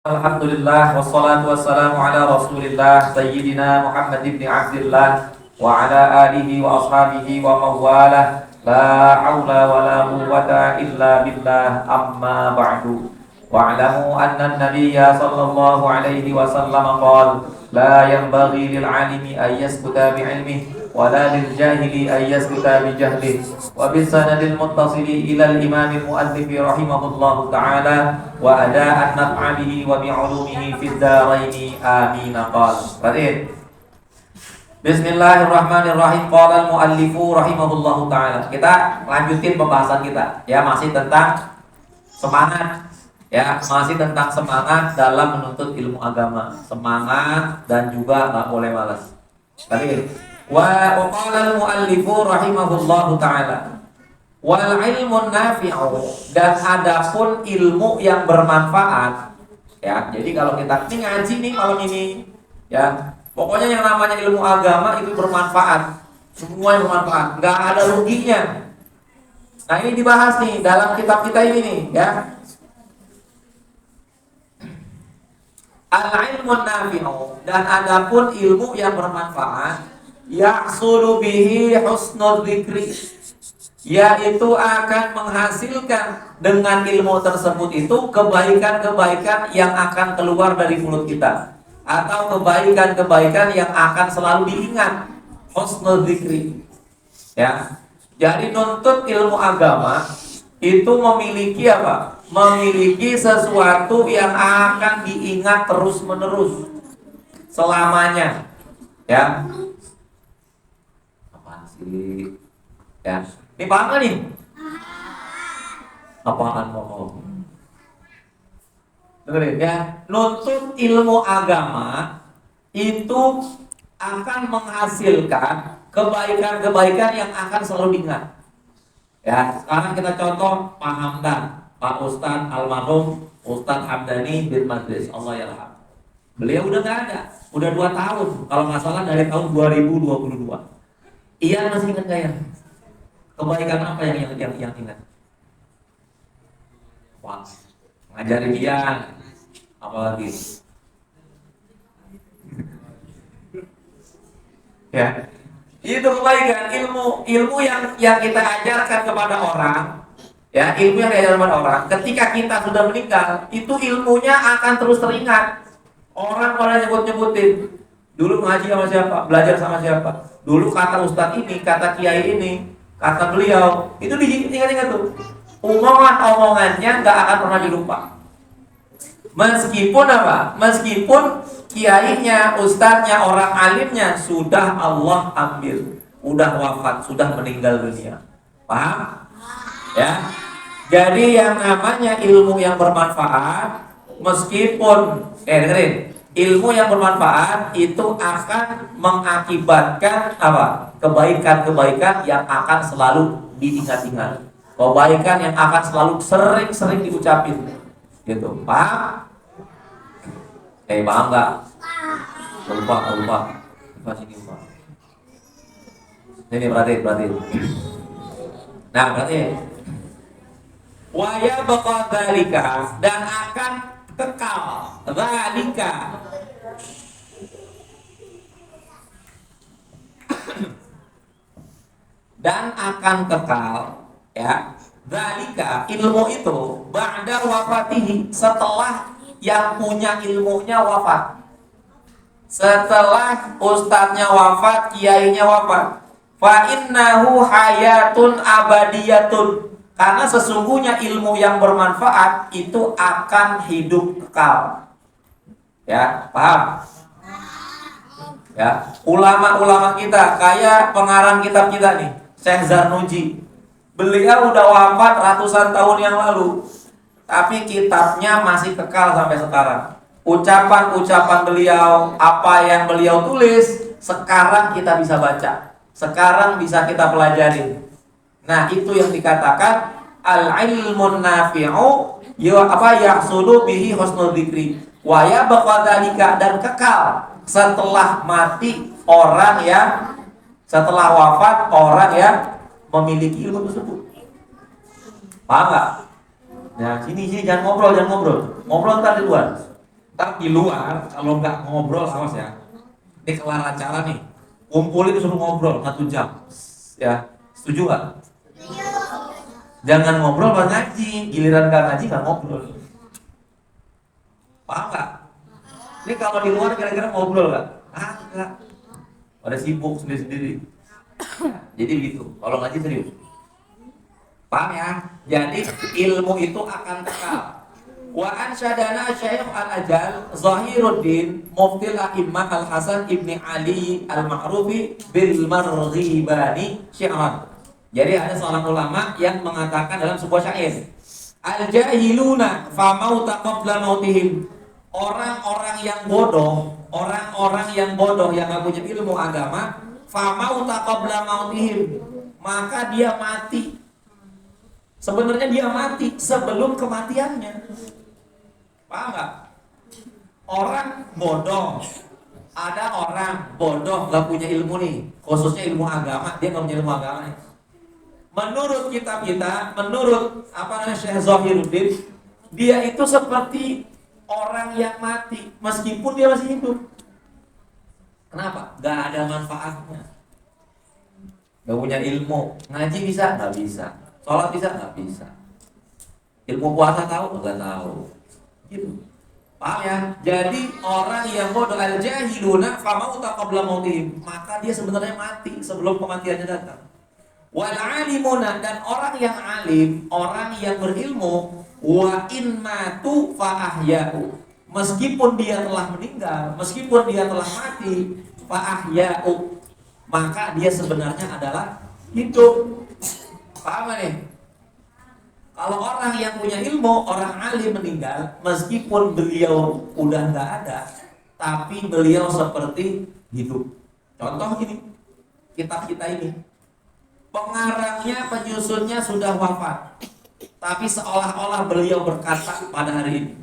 Alhamdulillah wassalatu wassalamu ala Rasulillah Sayyidina Muhammad ibn Abdillah wa ala alihi wa ashabihi wa mawalah. La hawla wa la quwwata illa billah, amma ba'du. Wa'lamu anna an-nabiyya sallallahu alaihi wasallam qala la yanbaghi lil 'alimi an yaskuta bi 'ilmihi wa la lil jahili an yaskuta bi jahlihi. Wa bis sanadil muttasili ila al-imam al-mu'allif rahimahullahu ta'ala wa ada'an naf'alihi wa bi'ulumihi fid dharaini amin. Qala Bismillahirrahmanirrahim. Qala al-muallifu rahimahullahu ta'ala. Kita lanjutin pembahasan kita, ya, masih tentang semangat, ya, masih tentang semangat dalam menuntut ilmu agama. Semangat dan juga enggak boleh malas. Tadi wa qala al-muallifu rahimahullahu ta'ala wal ilmun nafi'u, dan adapun ilmu yang bermanfaat, ya. Jadi kalau kita ini ngaji nih malam ini, ya, pokoknya yang namanya ilmu agama itu bermanfaat, semua yang bermanfaat, nggak ada ruginya. Nah, ini dibahas nih dalam kitab kita ini nih, ya. Al-ilmun nafi'u, dan adapun ilmu yang bermanfaat, yahsulu bihi husnul dzikri, yaitu akan menghasilkan dengan ilmu tersebut itu kebaikan-kebaikan yang akan keluar dari mulut kita, atau kebaikan-kebaikan yang akan selalu diingat. Husnul dzikri, ya. Jadi nuntut ilmu agama itu memiliki apa? Memiliki sesuatu yang akan diingat terus-menerus selamanya, ya. Apaan sih? Ya. Ini paham gak nih? Apaan ngomong? Dengerin, ya. Nuntut ilmu agama itu akan menghasilkan kebaikan-kebaikan yang akan selalu diingat. Ya, sekarang kita contoh Pak Hamdan, Pak Ustadz almarhum Ustadz Hamdani bin Madris, Allah yarham. Beliau udah nggak ada, udah 2 tahun, kalau nggak salah dari tahun 2022. Iya, masih ingat nggak ya? Kebaikan apa yang ingat? Wah, ngajarin dia, apalagi? Ya, itu kebaikan, ilmu yang kita ajarkan kepada orang, ya, ilmu yang diajarkan kepada orang. Ketika kita sudah meninggal, itu ilmunya akan terus teringat. Orang pada nyebut-nyebutin, dulu ngaji sama siapa, belajar sama siapa, dulu kata ustadz ini, kata kiai ini, kata beliau, itu diingat-ingat tuh. Omongannya nggak akan pernah dilupa. Meskipun apa? Meskipun kiainya, ustadznya, orang alimnya sudah Allah ambil, sudah wafat, sudah meninggal dunia. Paham? Ya. Jadi yang namanya ilmu yang bermanfaat, meskipun dengerin, ilmu yang bermanfaat itu akan mengakibatkan apa? Kebaikan-kebaikan yang akan selalu diingat-ingat. Kebaikan yang akan selalu sering-sering diucapin. Gitu. Paham? Paham nggak? Lupa. Ini berarti. Nah, berarti waya bakal dzalika, dan akan kekal dzalika. Dan akan kekal, ya. Dzalika, ilmu itu ba'da wafatihi, setelah yang punya ilmunya wafat. Setelah ustadznya wafat, kiainya wafat. Fa innahu hayatun abadiyatun, karena sesungguhnya ilmu yang bermanfaat itu akan hidup kekal. Ya, paham? Ya, ulama-ulama kita, kayak pengarang kitab kita nih, Syekh Zarnuji. Beliau udah wafat ratusan tahun yang lalu, tapi kitabnya masih kekal sampai sekarang. Ucapan-ucapan beliau, apa yang beliau tulis, sekarang kita bisa baca, sekarang bisa kita pelajari. Nah, itu yang dikatakan al-ilmun nafi'u, yahsulu bihi husnul dzikri wa yabqa dzalika, dan kekal setelah mati orang yang, setelah wafat orang yang memiliki ilmu tersebut. Paham nggak? Nah, sini jangan ngobrol, ngobrol ntar di luar. Ntar di luar kalau nggak ngobrol, awas ya. Ini kelar acara nih, kumpulin disuruh ngobrol 1 jam. Ya, setuju nggak? Jangan ngobrol pas ngaji, giliran nggak ngaji nggak ngobrol. Paham nggak? Ini kalau di luar kira-kira ngobrol nggak? Enggak. Pada sibuk sendiri-sendiri. Jadi gitu. Kalau ngaji serius. Paham ya? Jadi ilmu itu akan kekal. Wa ansyadana Syekh Al-Ajal Zahiruddin Muftil A'immah Al-Hasan Ibni Ali Al-Ma'rufi bil Marghibani syi'ran. Jadi ada seorang ulama yang mengatakan dalam sebuah syair, al-jahiluna fa mauta qabla mautihim. Orang-orang yang bodoh, orang-orang yang bodoh yang enggak punya ilmu agama, fa mauta qabla mautihim, maka dia mati. Sebenarnya dia mati sebelum kematiannya. Paham nggak? Orang bodoh, ada orang bodoh nggak punya ilmu nih, khususnya ilmu agama, dia nggak punya ilmu agama nih. Menurut kitab kita, menurut Syekh Zahiruddin, dia itu seperti orang yang mati meskipun dia masih hidup. Kenapa? Gak ada manfaatnya. Gak punya ilmu. Ngaji bisa? Gak bisa. Sholat bisa? Gak bisa. Ilmu puasa tahu? Gak tahu. Gitu. Paham ya? Jadi orang yang bodoh, al-jahiluna famauta qabla mautihim, maka dia sebenarnya mati sebelum kematiannya datang. Wal alimuna, dan orang yang alim, orang yang berilmu, wa in matu fa ahya'u, meskipun dia telah meninggal, meskipun dia telah mati, fa ahya'u, maka dia sebenarnya adalah hidup. Paham nih? Kalau orang yang punya ilmu, orang alim meninggal, meskipun beliau udah nggak ada, tapi beliau seperti hidup. Contoh ini, kitab kita ini, pengarangnya, penyusunnya sudah wafat, tapi seolah-olah beliau berkata pada hari ini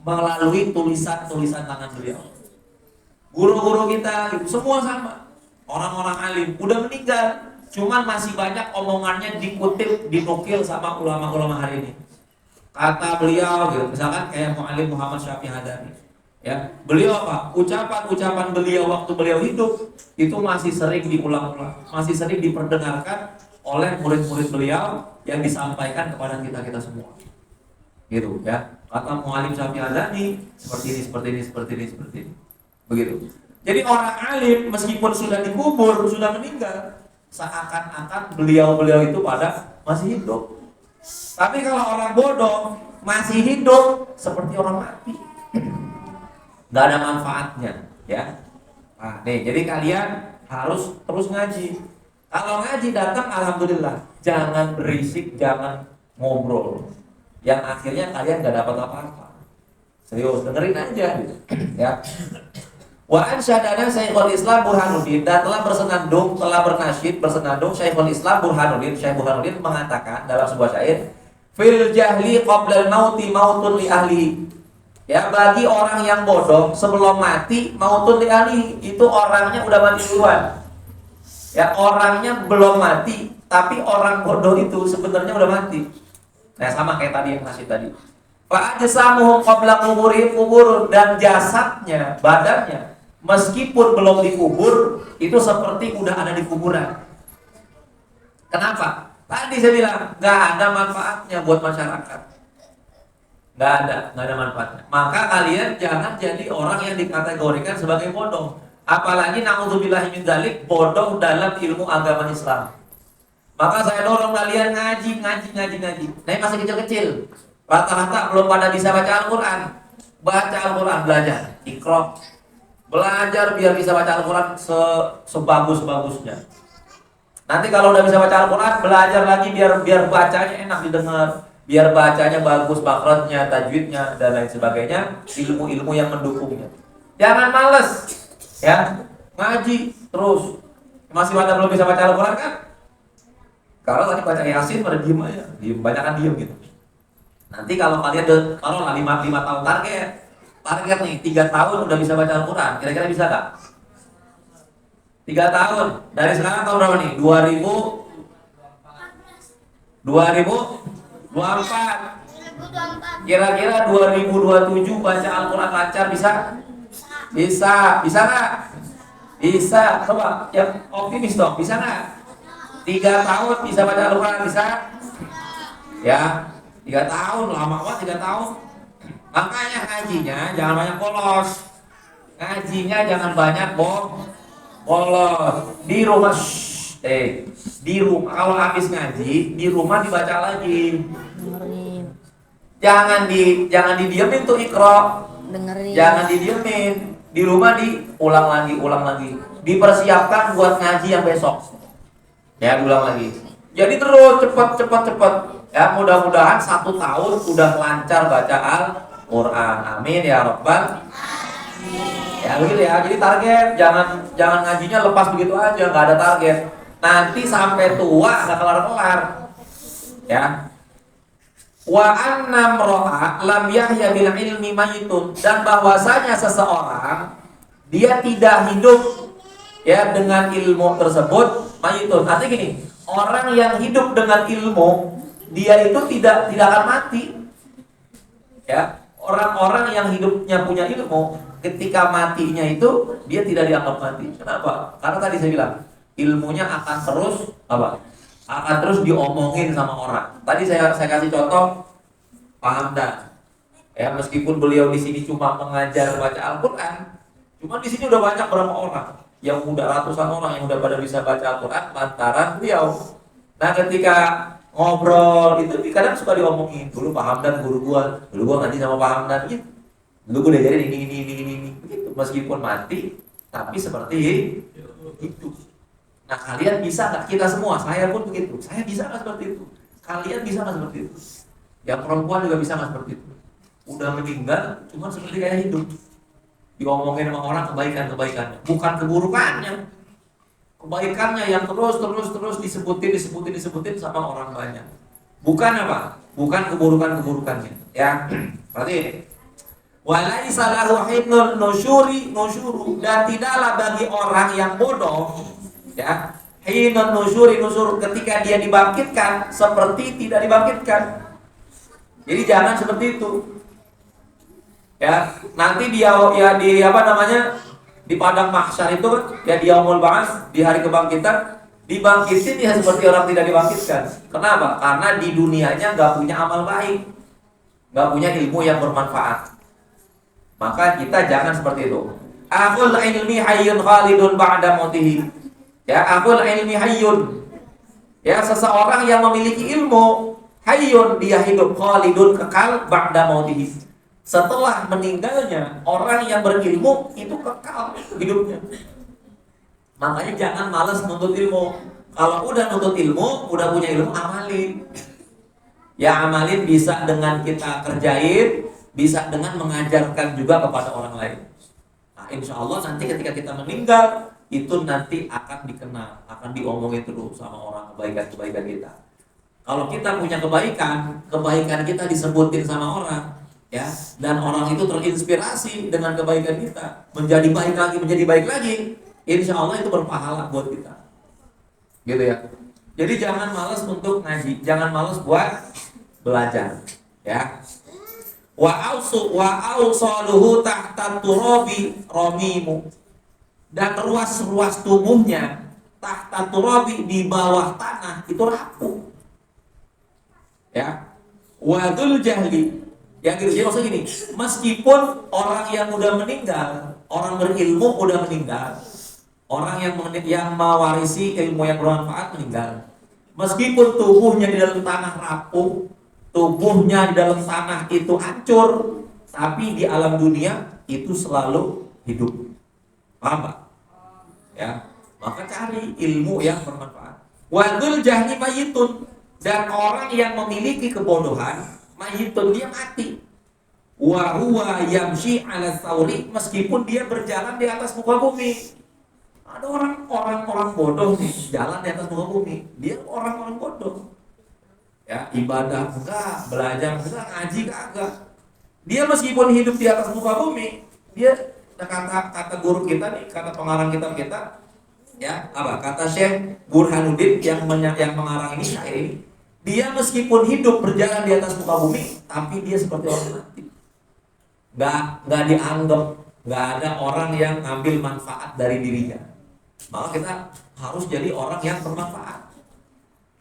melalui tulisan-tulisan tangan beliau. Guru-guru kita semua sama, orang-orang alim udah meninggal, cuman masih banyak omongannya dikutip, dinukil sama ulama-ulama hari ini. Kata beliau, gitu, misalkan kayak Mu'allim Muhammad Syafi'i Hadani, ya, beliau apa? Ucapan-ucapan beliau waktu beliau hidup itu masih sering diulang-ulang, masih sering diperdengarkan oleh murid-murid beliau yang disampaikan kepada kita semua. Gitu, ya. Kata Mu'allim Syafi'i Hadani seperti ini, seperti ini, seperti ini, seperti ini. Begitu. Jadi orang alim meskipun sudah dikubur, sudah meninggal, seakan-akan beliau-beliau itu pada masih hidup. Tapi kalau orang bodoh masih hidup seperti orang mati, nggak ada manfaatnya, ya. Nah, nih, jadi kalian harus terus ngaji. Kalau ngaji datang, alhamdulillah. Jangan berisik, jangan ngobrol, yang akhirnya kalian nggak dapat apa-apa. Serius, dengerin aja, gitu. Ya. Wa ansyadana Syekhul Islam Burhanuddin, dan telah bersenandung, telah bernasyid, bersenandung Syekhul Islam Burhanuddin. Syekh Burhanuddin mengatakan dalam sebuah syair, fil jahli qabla al-mauti mautun li ahli. Ya, bagi orang yang bodoh sebelum mati mautun li ahli, itu orangnya udah mati duluan. Ya, orangnya belum mati, tapi orang bodoh itu sebenarnya udah mati. Nah, sama kayak tadi yang nasyid tadi. Fa ajsamuhum qabla quburihim quburun, dan jasadnya, badannya meskipun belum dikubur itu seperti udah ada di kuburan. Kenapa? Tadi saya bilang nggak ada manfaatnya buat masyarakat, nggak ada manfaatnya. Maka kalian jangan jadi orang yang dikategorikan sebagai bodoh, apalagi na'udzubillahi min dzalik, bodoh dalam ilmu agama Islam. Maka saya dorong kalian ngaji. Nah, masih kecil-kecil, rata-rata belum pada bisa baca Al-Quran. Baca Al-Quran, belajar Iqra. Belajar biar bisa baca Al-Quran sebagus-bagusnya. Nanti kalau udah bisa baca Al-Quran, belajar lagi biar bacanya enak didengar, biar bacanya bagus, makhrajnya, tajwidnya, dan lain sebagainya, ilmu-ilmu yang mendukungnya. Jangan males, ya, ngaji terus. Masih pada belum bisa baca Al-Quran kan? Kalau tadi baca Yasin pada diem aja, banyakan diem gitu. Nanti kalau kalian kalau 5 tahun target nih, 3 tahun udah bisa baca Al-Quran, kira-kira bisa gak? 3 tahun, dari sekarang tahun berapa nih? 2024, 25, Kira-kira 2027 baca Al-Quran lancar bisa? Bisa nggak? Bisa, coba yang optimis dong, bisa nggak? 3 tahun bisa baca Al-Quran, bisa? Ya, 3 tahun, lama banget 3 tahun. Makanya ngajinya jangan banyak bolos. Ngajinya jangan banyak bolos. Di rumah, di rumah kalau habis ngaji, di rumah dibaca lagi. Jangan didiemin tuh ikro. Dengerin. Jangan didiemin. Di rumah diulang lagi. Dipersiapkan buat ngaji yang besok. Ya, ulang lagi. Jadi terus cepat. Ya, mudah-mudahan 1 tahun udah lancar baca Al-Quran. Amin ya Rabbal. Ya begitu ya. Jadi target jangan ngajinya lepas begitu aja, nggak ada target. Nanti sampai tua nggak kelar-kelar. Ya. Wa annam ro'a lam yahya bil ilmi mayitun, dan bahwasanya seseorang dia tidak hidup ya dengan ilmu tersebut mayitun. Artinya gini, orang yang hidup dengan ilmu dia itu tidak akan mati. Ya, orang-orang yang hidupnya punya ilmu ketika matinya itu dia tidak dianggap mati. Kenapa? Karena tadi saya bilang ilmunya akan terus akan terus diomongin sama orang. Tadi saya kasih contoh Pak Hamdan. Ya, meskipun beliau di sini cuma mengajar baca Al-Qur'an, cuma di sini udah banyak berapa orang yang udah ratusan orang yang udah pada bisa baca Al-Qur'an lantaran beliau. Nah, ketika ngobrol itu kadang suka diomongin, dulu Pak Hamdan guru gua ngaji sama Pak Hamdan gitu. Dulu gua diajarin ini begitu. Meskipun mati, tapi seperti itu. Nah, kalian bisa nggak? Kita semua, saya pun begitu. Saya bisa nggak seperti itu? Kalian bisa nggak seperti itu? Yang perempuan juga bisa nggak seperti itu? Udah meninggal, cuma seperti kayak hidup. Diomongin sama orang kebaikannya, bukan keburukannya. Kebaikannya yang terus disebutin sama orang banyak. Bukan apa? Bukan keburukannya. Ya, berarti walaisa lahu hinun nusyuru, dan tidaklah bagi orang yang bodoh ya hinun nusyur ketika dia dibangkitkan seperti tidak dibangkitkan. Jadi jangan seperti itu ya. Nanti dia ya di padang mahsyar itu ya, di yaumul ba'ats, di hari kebangkitan, dibangkitin ya seperti orang tidak dibangkitkan. Kenapa? Karena di dunianya nggak punya amal baik, nggak punya ilmu yang bermanfaat. Maka kita jangan seperti itu. Akhul ilmi hayyun khalidun ba'da mautihi. Ya, akhul ilmi hayyun. Ya, seseorang yang memiliki ilmu hayyun, dia hidup, khalidun, kekal, ba'da mautihi. Setelah meninggalnya, orang yang berilmu itu kekal hidupnya. Makanya jangan malas menuntut ilmu. Kalau udah nuntut ilmu, udah punya ilmu, amalin. Ya, amalin bisa dengan kita kerjain, bisa dengan mengajarkan juga kepada orang lain. Nah, insya Allah nanti ketika kita meninggal, itu nanti akan dikenal, akan diomongin terus sama orang kebaikan kita. Kalau kita punya kebaikan kita disebutin sama orang, ya, dan orang itu terinspirasi dengan kebaikan kita, menjadi baik lagi, insya Allah itu berpahala buat kita. Gitu ya. Jadi jangan malas untuk ngaji, jangan malas buat belajar, ya. Wa awsaluhu tahta turabi ramimu, dan ruas tubuhnya tahta turabi, di bawah tanah itu rapuh. Ya. Wa dzul jahli, yang jadi maksudnya gini, meskipun orang yang udah meninggal, orang berilmu udah meninggal, orang yang mewarisi ilmu yang bermanfaat meninggal, meskipun tubuhnya di dalam tanah rapuh, tubuhnya di dalam tanah itu hancur, tapi di alam dunia itu selalu hidup. Paham Pak? Ya, maka cari ilmu yang bermanfaat. Wadul jahli mayitun, dan orang yang memiliki kebodohan mayitun, dia mati. Wa huwa yamshi 'ala tsauri, meskipun dia berjalan di atas muka bumi. Ada orang bodoh nih jalan di atas muka bumi, dia orang bodoh. Ya, ibadah enggak, belajar enggak, ngaji enggak. Dia meskipun hidup di atas muka bumi, dia kata guru kita nih, kata pengarang kitab kita, ya, kata Syekh Burhanuddin yang mengarang ini syair ini. Dia meskipun hidup berjalan di atas muka bumi, tapi dia seperti orang mati. Nggak dianggap, nggak ada orang yang ngambil manfaat dari dirinya. Maka kita harus jadi orang yang bermanfaat.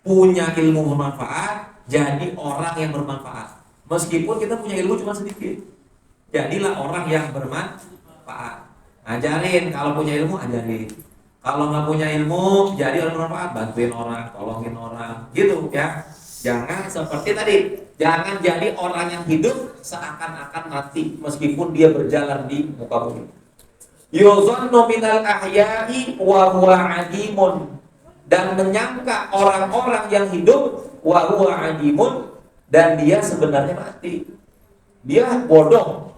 Punya ilmu bermanfaat, jadi orang yang bermanfaat. Meskipun kita punya ilmu cuma sedikit, jadilah orang yang bermanfaat. Ajarin, kalau punya ilmu ajarin. Kalau nggak punya ilmu, jadi orang bermanfaat, bantuin orang, tolongin orang, gitu ya. Jangan seperti tadi, jangan jadi orang yang hidup seakan-akan mati meskipun dia berjalan di muka bumi. Yuzannu minal ahya'i wa huwa adimun, dan menyangka orang-orang yang hidup wa huwa adimun, dan dia sebenarnya mati. Dia bodoh.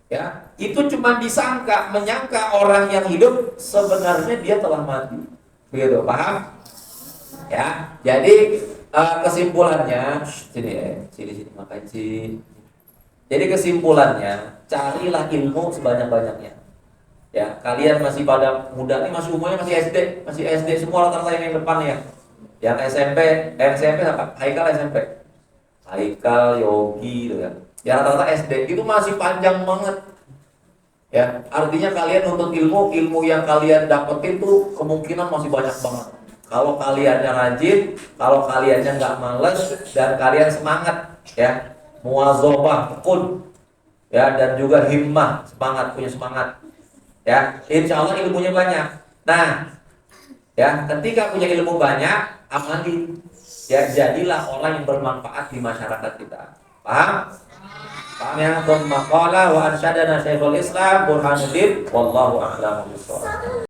Ya, itu cuma disangka, menyangka orang yang hidup sebenarnya dia telah mati. Begitu, paham? Ya, jadi kesimpulannya, sini makan sih. Jadi kesimpulannya, carilah ilmu sebanyak-banyaknya. Ya, kalian masih pada muda nih, masih umurnya masih SD semua rata-rata yang depan ya. Yang SMP apa? Haikal SMP. Haikal, Yogi gitu kan. Ya rata-rata SD itu masih panjang banget. Ya, artinya kalian untuk ilmu yang kalian dapetin tuh kemungkinan masih banyak banget. Kalau kaliannya rajin, kalau kaliannya nggak males dan kalian semangat, ya, muwazabah, tekun, ya, dan juga himmah, punya semangat, ya, insya Allah ilmunya banyak. Nah, ya, ketika punya ilmu banyak, amali, ya, jadilah orang yang bermanfaat di masyarakat kita. Paham? Paham ya? Thumma qala wa arsyadana Syekhul Islam Burhanuddin wallahu a'lam bishawab.